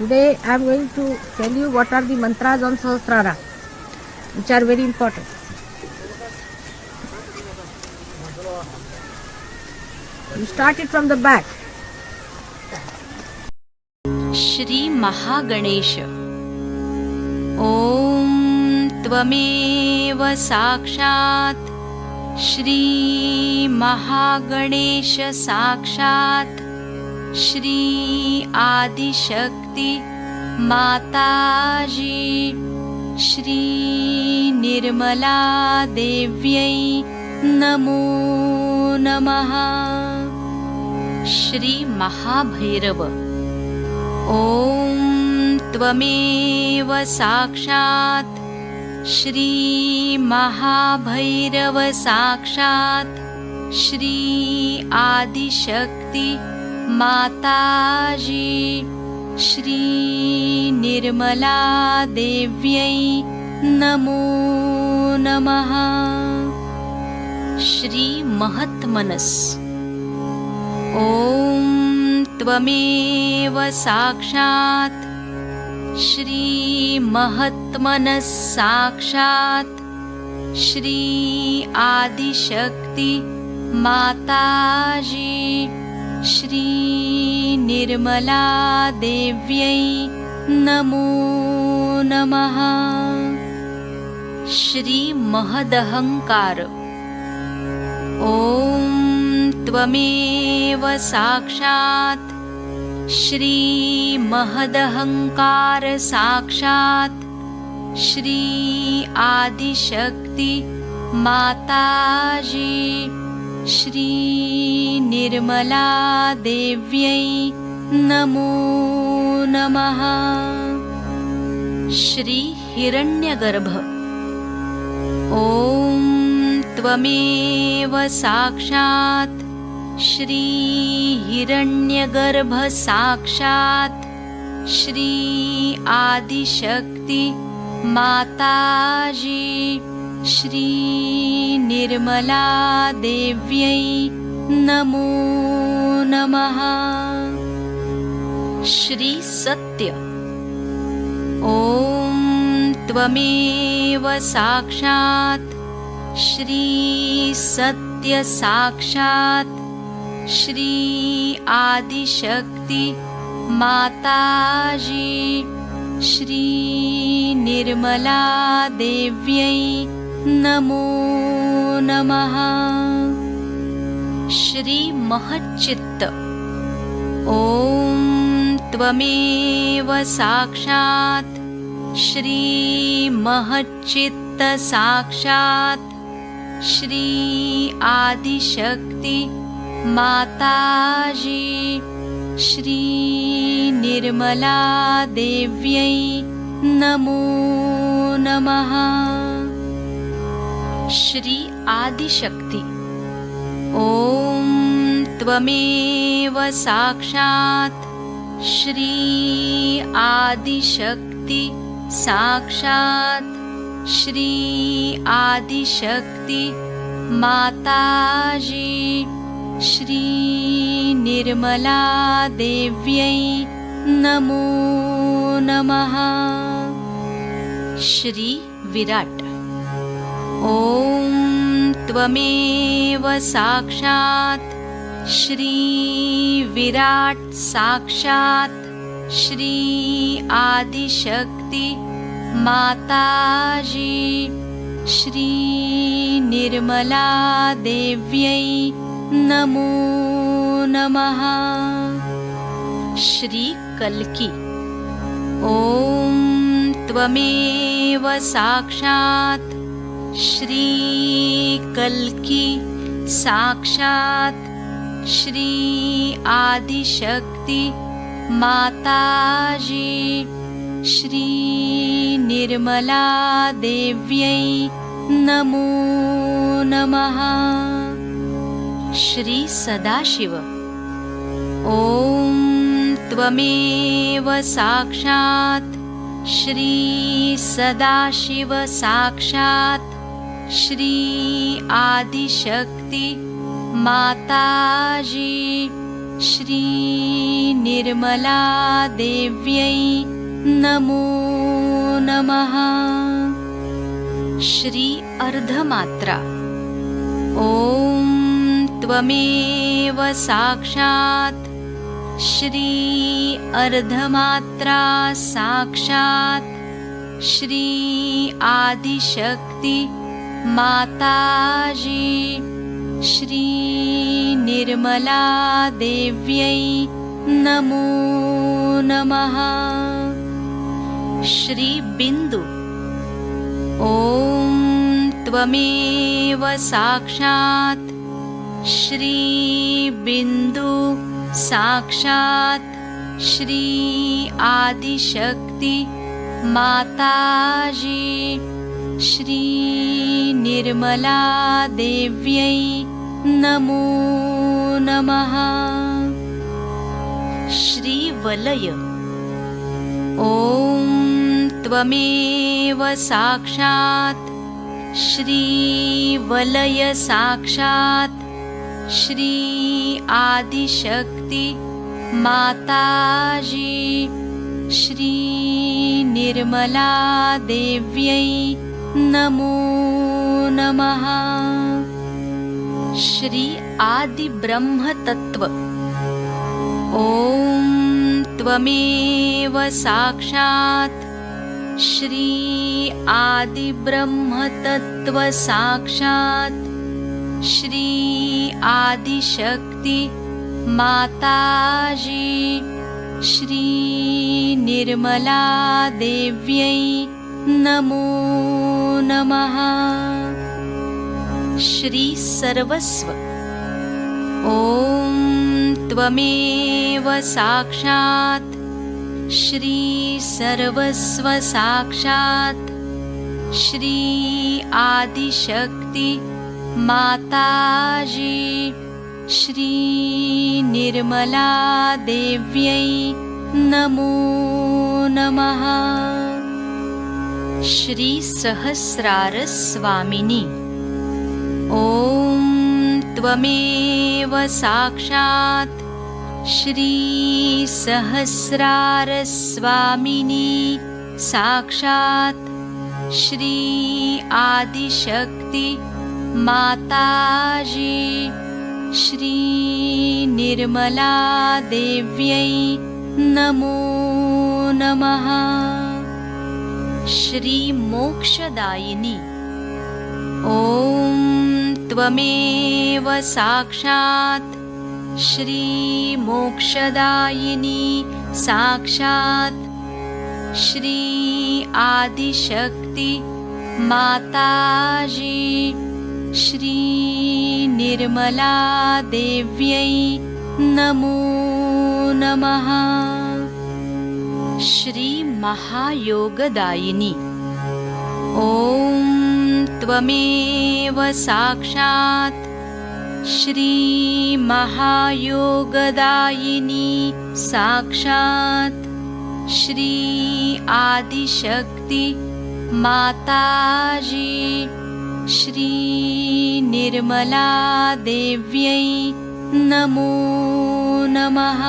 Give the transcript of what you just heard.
Today I am going to tell you what are the mantras on Sahasrara, which are very important. You start it from the back. Shri Mahaganesh ॐ त्वमेव साक्षात् श्री महागणेश साक्षात् श्री आदिशक्ति माताजी श्री निर्मला देव्यै नमो नमः। श्री महाभैरव ॐ त्वमेव साक्षात् श्री महाभैरव साक्षात् श्री आदिशक्ति माताजी श्री निर्मला देव्यै नमो नमः। श्री महत्मनस ॐ त्वमेव साक्षात् श्री महत्मनः साक्षात् श्री आदिशक्ति माताजी श्री निर्मला देव्यै नमो नमः। श्री महदहंकार ॐ त्वमेव साक्षात् श्री महदहंकार साक्षात् श्री आदिशक्ति माताजी श्री निर्मला देव्यै नमो नमः। श्री हिरण्यगर्भ ॐ त्वमेव साक्षात् श्री हिरण्यगर्भ साक्षात् श्री आदिशक्ति माताजी श्री निर्मला देव्यै नमो नमः। श्री सत्य ॐ त्वमेव साक्षात् श्री सत्य साक्षात् श्री आदिशक्ति माताजी श्री निर्मला देव्यै नमो नमः। श्री महच्चित्त ॐ त्वमेव साक्षात् श्री महच्चित्त साक्षात् श्री आदिशक्ति माताजी श्री निर्मला देव्यै नमो नमः। श्री आदिशक्ति ॐ त्वमेव साक्षात् श्री आदिशक्ति साक्षात् श्री आदिशक्ति माताजी श्री निर्मला देव्यै नमो नमः। श्री विराट ॐ त्वमेव साक्षात् श्री विराट साक्षात् श्री आदिशक्ति माताजी श्री निर्मला देव्यै नमो नमः। श्री कल्की ॐ त्वमेव साक्षात् श्री कल्की साक्षात् श्री आदिशक्ति माताजी श्री निर्मला देव्यै नमो नमः। श्री सदाशिव ॐ त्वमेव साक्षात् श्री सदाशिव साक्षात् श्री आदिशक्ति माताजी श्री निर्मला देव्यै नमो नमः। श्री अर्धमात्रा। ॐ त्वमेव साक्षात् श्री अर्धमात्रा साक्षात् श्री आदिशक्ति माताजी श्री निर्मला देव्यै नमो नमः। श्री बिंदु। ॐ त्वमेव साक्षात् श्री बिंदु साक्षात् श्री आदिशक्ति माताजी श्री निर्मला देव्यै नमो नमः। श्री वलय। ॐ त्वमेव साक्षात् श्री वलय साक्षात् श्री आदिशक्ति माताजी श्री निर्मला देव्यै नमो नमः। श्री आदि ब्रह्म तत्व। ॐ त्वमेव साक्षात् श्री आदि ब्रह्म तत्व साक्षात् श्री आदिशक्ति माताजी श्री निर्मला देव्यै नमो नमः। श्री सर्वस्व। ॐ त्वमेव साक्षात् श्री सर्वस्व साक्षात् श्री आदिशक्ति माताजी श्री निर्मला देव्यै नमो नमः। श्री सहस्रार स्वामिनी। ॐ त्वमेव साक्षात् श्री सहस्रार स्वामिनी साक्षात् श्री आदिशक्ति माताजी श्री निर्मला देव्यै नमो नमः। श्री मोक्षदायिनी। ॐ त्वमेव साक्षात् श्री मोक्षदायिनी साक्षात् श्री आदिशक्ति माताजी श्री निर्मला देव्यै नमो नमः। श्री महायोगदायिनी। ॐ त्वमेव साक्षात् श्री महायोगदायिनी साक्षात् श्री आदिशक्ति माताजी श्री निर्मला देव्यै नमो नमः।